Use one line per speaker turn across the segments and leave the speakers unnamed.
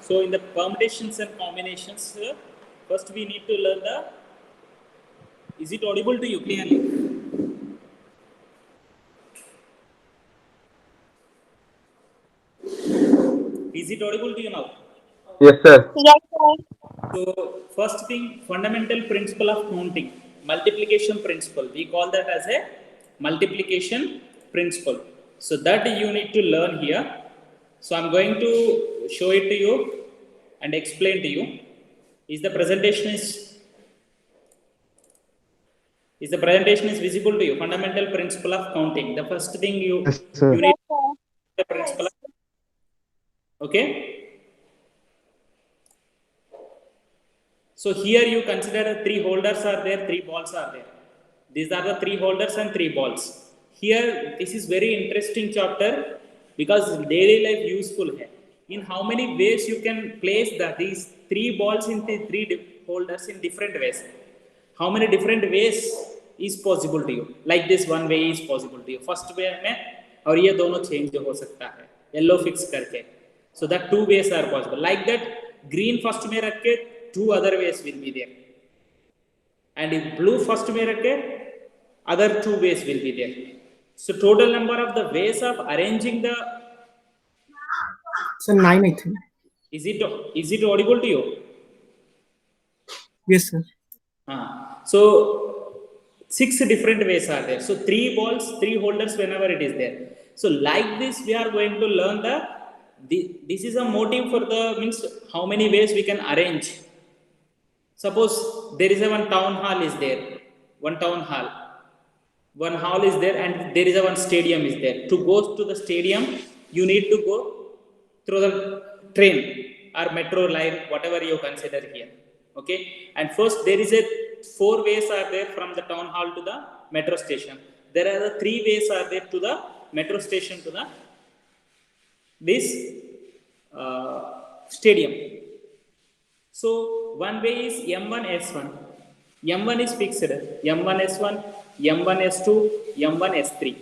So in the permutations and combinations, first we need to learn the, is it audible to you clearly? Is it audible to you now?
Yes, sir.
Yes, sir.
So first thing, fundamental principle of counting, multiplication principle. We call that as a multiplication principle. So that you need to learn here. So I'm going to show it to you and explain to you. Is the presentation is visible to you? Fundamental principle of counting. The first thing
Yes, sir.
you need
Yes, sir.
the principle. Okay. So here you consider 3 holders are there, 3 balls are there. These are the 3 holders and 3 balls. Here, this is very interesting chapter because daily life useful hai. In how many ways you can place these 3 balls in the 3 holders in different ways. How many different ways is possible to you? Like this one way is possible to you. First way में और ये दोनों change हो सकता है. Yellow fix करके. So that 2 ways are possible. Like that, green first में रख के 2 other ways will be there. And if blue first में रख के other 2 ways will be there. So total number of the ways of arranging the.
Sir, 9, I think.
Is it audible to you?
Yes, sir.
So 6 different ways are there. So 3 balls, 3 holders whenever it is there. So like this, we are going to learn this is a motive for the means how many ways we can arrange. Suppose there is a one town hall is there, one town hall. One hall is there and there is a one stadium is there. To go to the stadium, you need to go through the train or metro line, whatever you consider here. Okay. And first there is a 4 ways are there from the town hall to the metro station. There are the 3 ways are there to the metro station to the this stadium. So one way is M1 S1. M1 is fixed. M1 S1, M1 S2, M1 S3.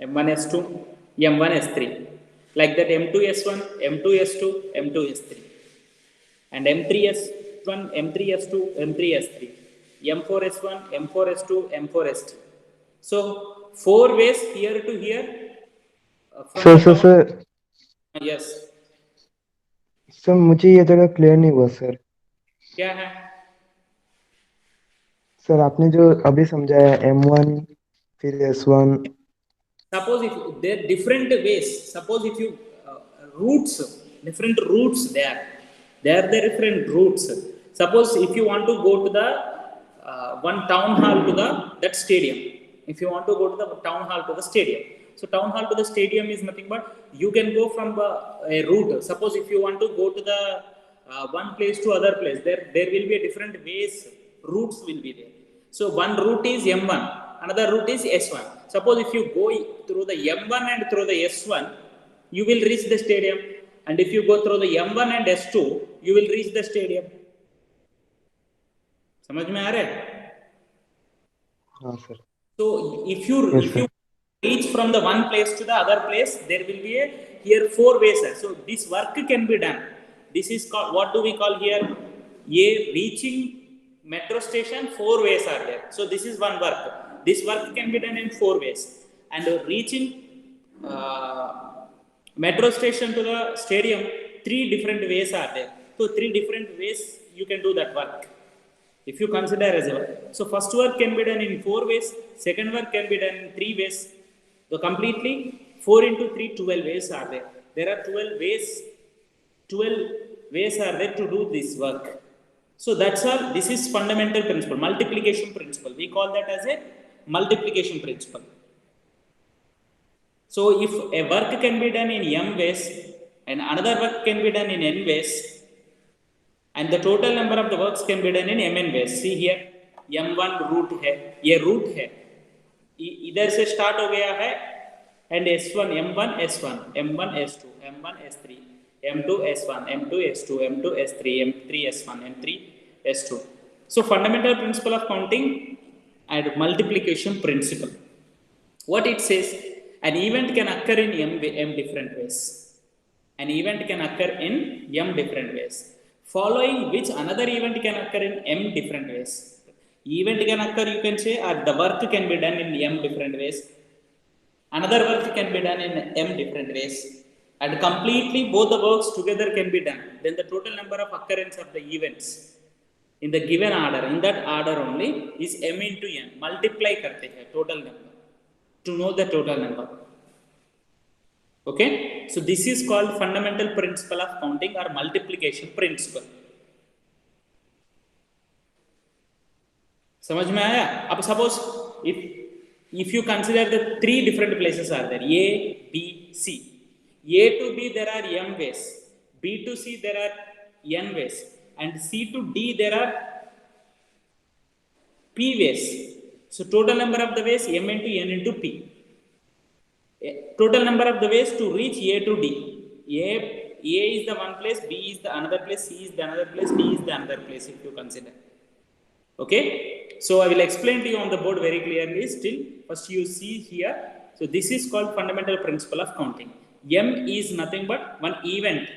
M1 S2, M1 S3. Like that M2 S1, M2 S2, M2 S3. And M3 S1, M3 S2, M3 S3. M4 S1, M4 S2, M4 S3. So 4 ways here to here.
Sir
Yes.
Sir मुझे ये जगह clear नहीं हुआ sir.
क्या है?
Sir आपने जो अभी समझाया M1 फिर S1.
Suppose if there are different ways, suppose if you routes, different routes there are the different routes. Suppose if you want to go to the one town hall to that stadium, if you want to go to the town hall to the stadium, so town hall to the stadium is nothing but you can go from a route. Suppose if you want to go to the one place to other place, there will be a different ways, routes will be there. So one route is M1, another route is S1. Suppose if you go through the M1 and through the S1, you will reach the stadium. And if you go through the M1 and S2, you will reach the stadium. समझ में आ रहा है?
हाँ sir.
So if you reach from the one place to the other place, there will be here 4 ways. So this work can be done. This is called, what do we call here? Reaching metro station, 4 ways are there. So this is one work. This work can be done in 4 ways. And reaching metro station to the stadium, 3 different ways are there. So 3 different ways you can do that work. If you consider as a work. So first work can be done in 4 ways. Second work can be done in 3 ways. So completely 4 into 3, 12 ways are there. There are 12 ways. 12 ways are there to do this work. So that's all. This is fundamental principle, multiplication principle. We call that as a multiplication principle. So if a work can be done in m ways and another work can be done in n ways, and the total number of the works can be done in mn ways. See here, m1 root है, ये root है, इधर से start हो गया है, and s1, m1 s1, m1 s2, m1 s3, m2 s1, m2 s2, m2 s3, m3 s1, m3 s2. So fundamental principle of counting and multiplication principle. What it says, an event can occur in m different ways. An event can occur in m different ways. Following which another event can occur in m different ways. Event can occur, you can say, or the work can be done in m different ways. Another work can be done in m different ways. And completely both the works together can be done. Then the total number of occurrence of the events in the given order, in that order only, is m into n. Multiply karte hai total number to know the total number. Okay, so this is called fundamental principle of counting or multiplication principle. समझ में आया? अब suppose if you consider the three different places are there, A, B, C. A to B there are m ways, B to C there are n ways, and C to D there are p ways. So total number of the ways m into n into p. Total number of the ways to reach A to D. A is the one place, B is the another place, C is the another place, D is the another place, if you consider. Okay, so I will explain to you on the board very clearly. Still, first you see here. So this is called fundamental principle of counting. M is nothing but one event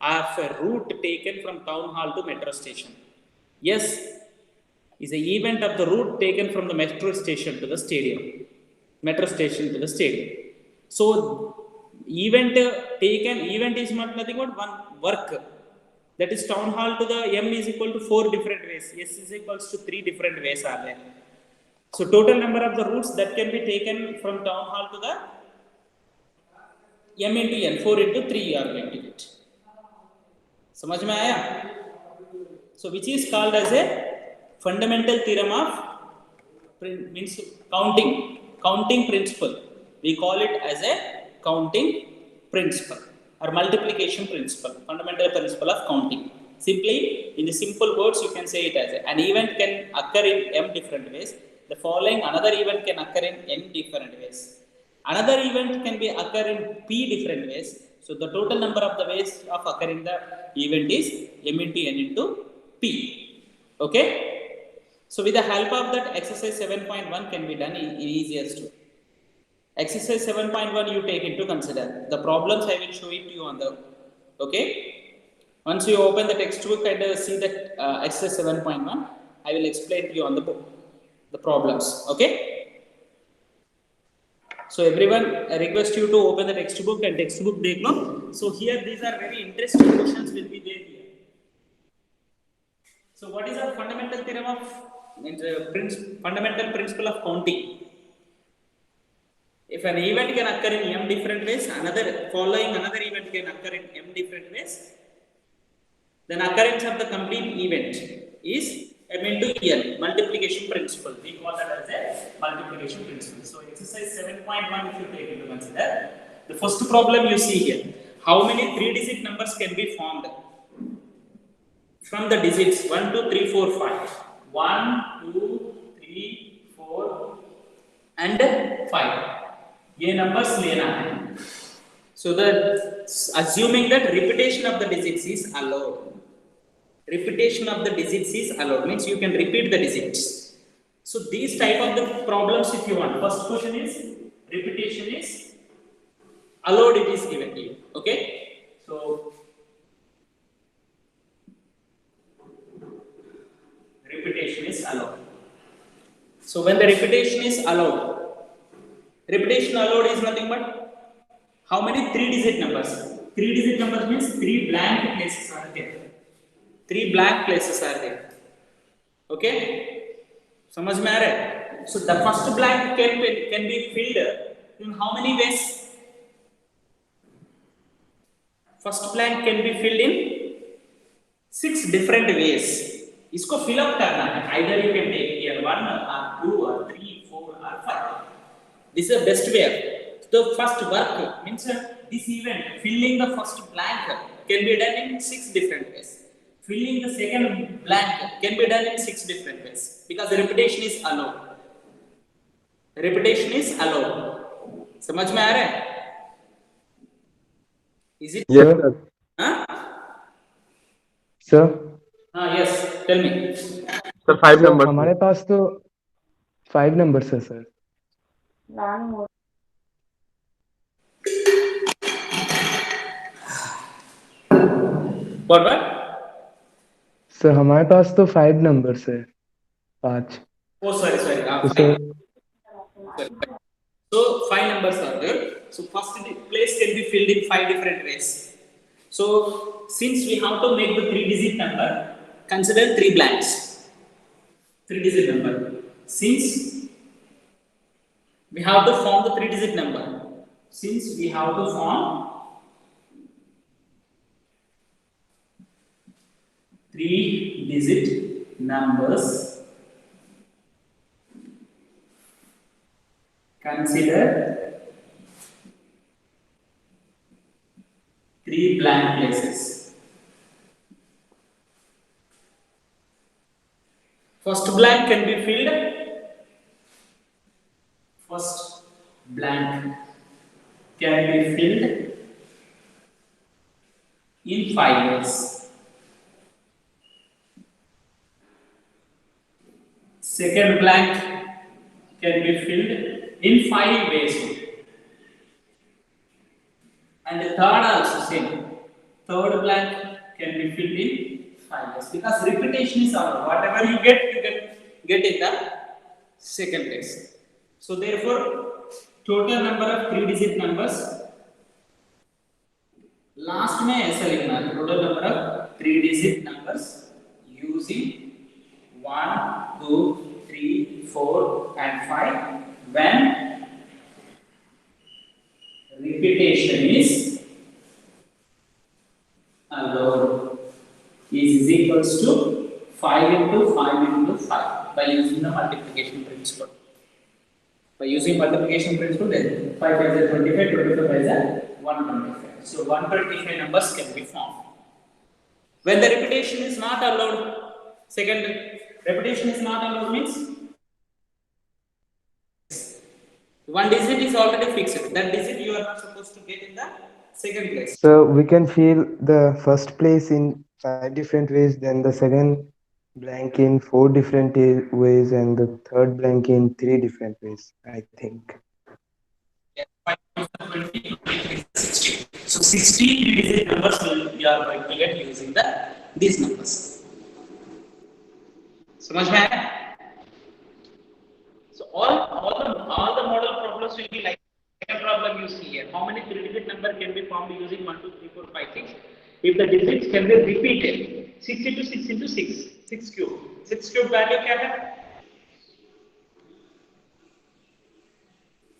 of a route taken from town hall to metro station. Yes, is an event of the route taken from the metro station to the stadium. Metro station to the stadium. So event is not nothing but one work. That is town hall to the m is equal to 4 different ways. S is equals to 3 different ways are there. So total number of the routes that can be taken from town hall to the m into n, 4 into 3 you are going to get. समझ में आया? So which is called as a fundamental theorem of means counting principle. We call it as a counting principle or multiplication principle, fundamental principle of counting. Simply, in the simple words, you can say it as an event can occur in m different ways. The following another event can occur in n different ways. Another event can be occur in p different ways. So the total number of the ways of occurring the event is m into n into p. Okay. So with the help of that, exercise 7.1 can be done in easiest way. Exercise 7.1 you take into consider. The problems I will show it to you on the, okay. Once you open the textbook and see that exercise 7.1, I will explain to you on the book, the problems, okay. So everyone, I request you to open the textbook and textbook dekh lo. So here these are very interesting questions will be there here. So what is our fundamental theorem of fundamental principle of counting? If an event can occur in m different ways, another event can occur in m different ways, then occurrence of the complete event is m into n, multiplication principle. We call that as a multiplication principle. So exercise 7.1 if you take into consider, the first problem you see here, how many 3-digit numbers can be formed from the digits 1, 2, 3, 4, 5. 1, 2, 3, 4 and 5. ये numbers लेना है. So assuming that repetition of the digits is allowed. Repetition of the digits is allowed means you can repeat the digits. So these type of the problems if you want. First question is repetition is allowed, it is given to you. Okay. So repetition is allowed. So when the repetition is allowed, repetition allowed is nothing but how many 3-digit numbers? 3-digit numbers means 3 blank places are there. 3 blank places are there. Okay? समझ में आ रहा है? So the first blank can be filled in how many ways? First blank can be filled in 6 different ways. इसको fill up करना है. Either you can take here 1 or 2 or 3, 4 or 5. This is the best way. The first work means this event, filling the first blank can be done in 6 different ways. Filling the second blank can be done in 6 different ways because the repetition is allowed. Repetition is allowed. समझ में आ रहा है? Is it?
Yes, sir.
Huh?
Sir.
Yes. Tell me.
Sir, 5 numbers.
हमारे पास तो 5 numbers है sir.
What?
Sir हमारे पास तो 5 numbers है, 5।
Oh, sorry.
तो
Five.
Sir
Sorry. So 5 numbers are there. So first place can be filled in 5 different ways. So since we have to make the 3-digit number, consider 3 blanks. 3-digit number. Since we have to form the 3-digit number. Since we have to form 3-digit numbers, consider 3 blank places. First blank can be filled. First blank can be filled in 5 ways. Second blank can be filled in 5 ways. And the third also same. Third blank can be filled in 5 ways. Because repetition is allowed. Whatever you get in the second place. So therefore, total number of 3-digit numbers. Last में ऐसा लिखना है, total number of 3-digit numbers using 1, 2, 3, 4 and 5 when repetition is allowed is equals to 5 into 5 into 5 by using the multiplication principle. By using multiplication principle, then 5 is 25, 25 is 125. So 125 numbers can be formed. When the repetition is not allowed, second repetition is not allowed means one digit is already fixed. That digit you are not supposed to get in the second place.
so we can fill the first place in 5 different ways, then the second blank in 4 different ways, and the third blank in 3 different ways, I think.
Yes, 5 times 20, 60. So 60 digit numbers you are going to get using these numbers. समझ में आया? So all the model problems will be like second problem you see here. How many 3-digit number can be formed using 1, 2, 3, 4, 5, 6? If the digits can be repeated, 6 into 6 into 6, 6 cube. 6 cube value क्या है?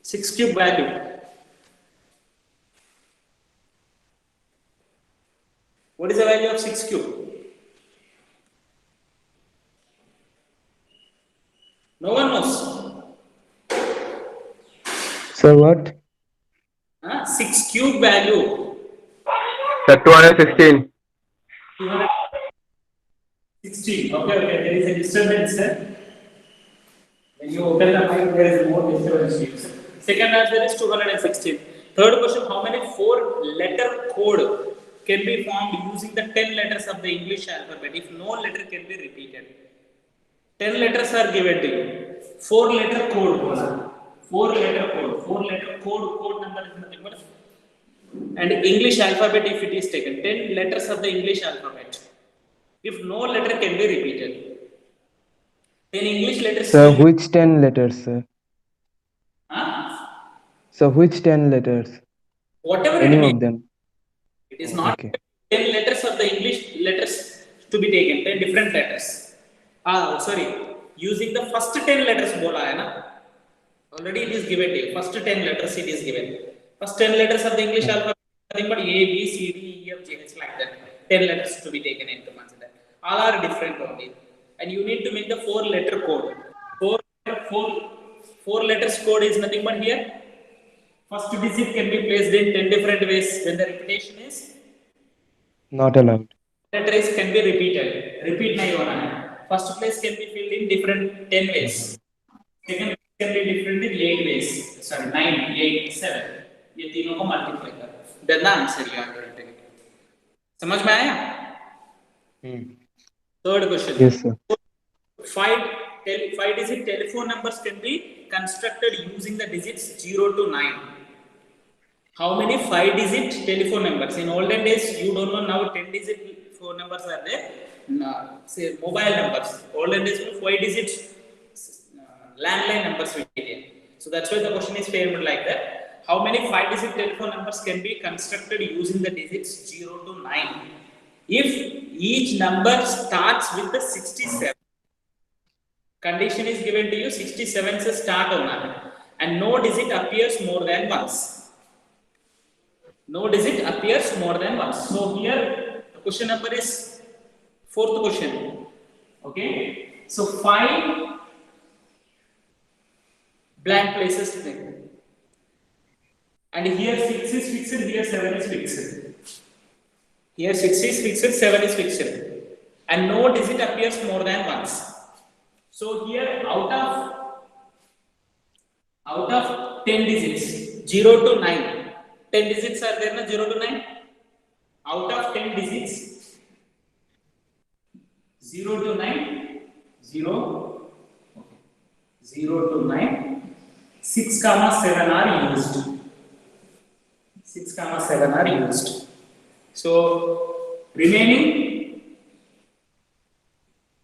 6 cube value. What is the value of 6 cube? No one knows.
So what?
6 cube value.
Sir, 216.
216. Okay. There is a disturbance. When you open the mic, there is more disturbance. Second answer is 216. Third question: how many 4-letter code can be formed using the 10 letters of the English alphabet if no letter can be repeated? 10 letters are given to you. 4-letter code. 4-letter code. 4-letter code number is nothing but. And English alphabet, if it is taken, 10 letters of the English alphabet. If no letter can be repeated, 10 English letters.
So which 10 letters, sir? So which 10 letters?
Whatever
Any
it
of
means.
them.
It is not
Okay.
10 letters of the English letters to be taken, 10 different letters. Sorry, using the first 10 letters bola hai na? Already it is given to you. First 10 letters it is given. First 10 letters of the English alphabet, nothing but A, B, C, D, E, F, G, H like that. 10 letters to be taken into consider. All are different only. And you need to make the 4-letter code. 4 letters code is nothing but here. First digit can be placed in 10 different ways when the repetition is
Not allowed.
letters can be repeated. Repeat nahi hona hai. First place can be filled in different 10 ways. Second can be different in 8 ways. Sorry, 9, 8, 7. ये तीनों को multiply कर. Then the answer you are going to get. समझ में आया? Third question.
Yes, sir.
5-digit telephone numbers can be constructed using the digits 0 to 9. How many 5-digit telephone numbers? In olden days, you don't know now 10-digit phone numbers are there. Say mobile numbers. Olden days 5 digits landline numbers will be there. So that's why the question is framed like that. How many 5-digit telephone numbers can be constructed using the digits 0 to 9? If each number starts with the 67, condition is given to you 67 से start होना है, and no digit appears more than once. No digit appears more than once. So here the question number is fourth question. Okay. So 5 blank places there. And here 6 is fixed, here 7 is fixed. Here 6 is fixed, 7 is fixed. And no digit appears more than once. So here out of 10 digits, 0 to 9, 10 digits are there, na 0 to 9? Out of 10 digits, 0 to 9, 0 to 9, 6, 7 are used. 6, 7 are used. So remaining,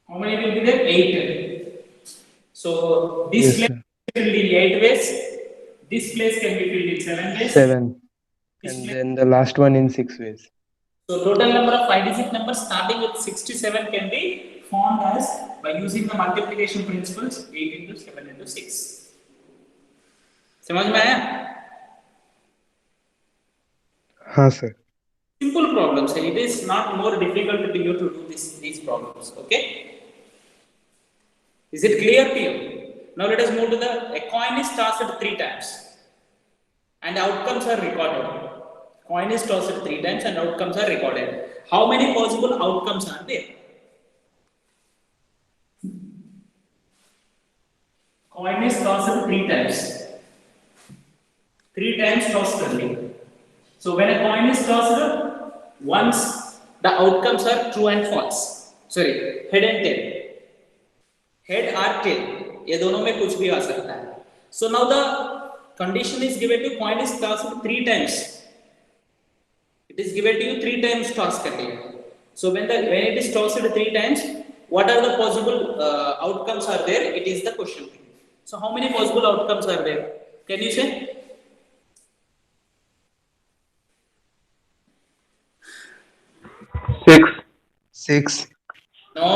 how many will be there? 8. So this
Yes,
place can be 8 ways. This place can be filled in 7 ways.
7. And then the last one in 6 ways.
So total number of 5-digit numbers starting with 67 can be formed as by using the multiplication principles 8 into 7 into 6. समझ में आया?
हाँ sir.
Simple problems. It is not more difficult to you to do these problems. Okay? Is it clear to you? Now let us move to a coin is tossed 3 times and outcomes are recorded. Coin is tossed 3 times and outcomes are recorded. How many possible outcomes are there? Coin is tossed 3 times. 3 times tossed only. So when a coin is tossed, once the outcomes are true and false. Sorry, head and tail. Head or tail. ये दोनों में कुछ भी आ सकता है. So now the condition is given to coin is tossed 3 times. It is given to you 3 times toss करके. So when it is tossed 3 times, what are the possible outcomes are there? It is the question. So how many possible outcomes are there? Can you say?
6.
No.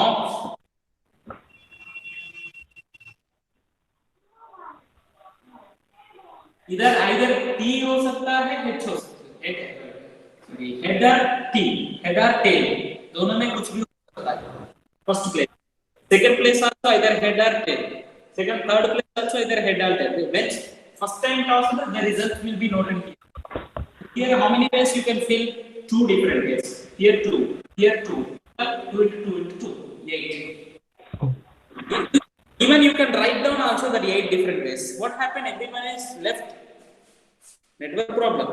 इधर either T हो सकता है, H हो सकता है. Head or T, head or tail, दोनों में कुछ भी हो सकता है. First place, second place also either head or tail. Second, third place also either head or tail. When first time tossed, the result will be noted here. Here, how many ways you can fill? 2 different ways. Here 2, here 2. 2 into 2, 8. Even you can write down also that 8 different ways. What happened? Everyone is left. Network problem.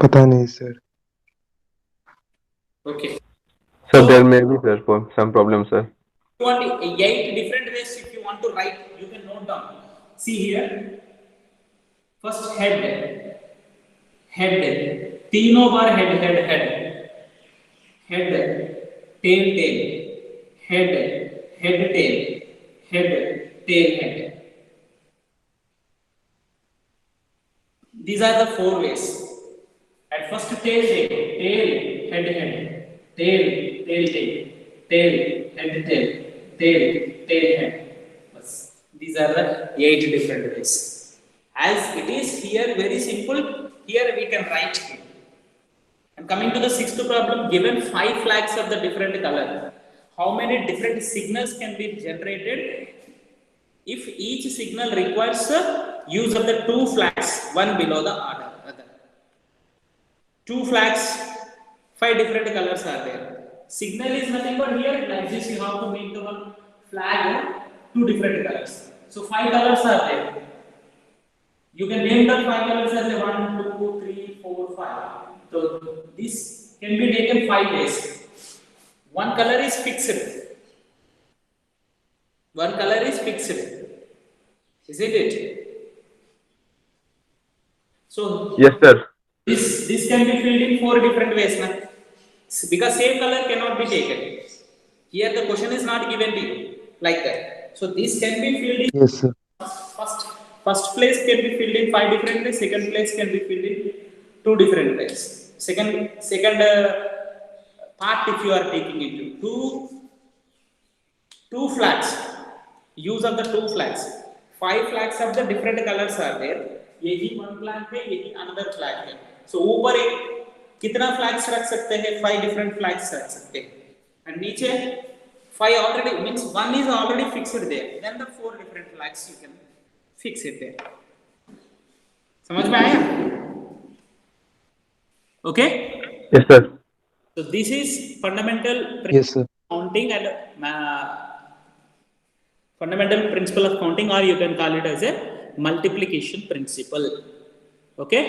पता नहीं sir.
Okay.
So there may be sir some problem, sir.
You want 8 different ways if you want to write, you can note down. See here. First head. तीनों बार head. Head, tail, head, tail, head. These are the 4 ways. At first tail, head, tail, tail, head, head. These are the 8 different ways. As it is here very simple, here we can write it. And coming to the 6th problem, given 5 flags of the different color, how many different signals can be generated if each signal requires the use of the 2 flags, one below the other. 2 flags, 5 different colors are there. Signal is nothing but here, like this you have to make the one flag 2 different colors. So 5 colors are there. You can name the 5 colors as 1, 2, 3, 4, 5. So this can be taken 5 ways. One color is fixed. isn't it? So
Yes, sir.
this can be filled in 4 different ways now. Because same color cannot be taken. Here the question is not given to you like that. So this can be filled in
Yes, sir.
first place can be filled in 5 different ways, second place can be filled in 2 different ways. Second part, if you are taking into two flags, use of the 2 flags, 5 flags of the different colors are there. यही 1 flag है, यही another flag है. So ऊपर एक कितना flags रख सकते हैं? 5 different flags रख सकते हैं. And नीचे 5 already means 1 is already fixed there. Then the 4 different flags you can fix it there. समझ में आया? Okay?
Yes, sir.
So this is fundamental
Yes, sir.
counting and fundamental principle of counting, or you can call it as a multiplication principle. Okay?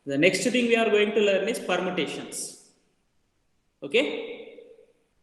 The next thing we are going to learn is permutations. Okay?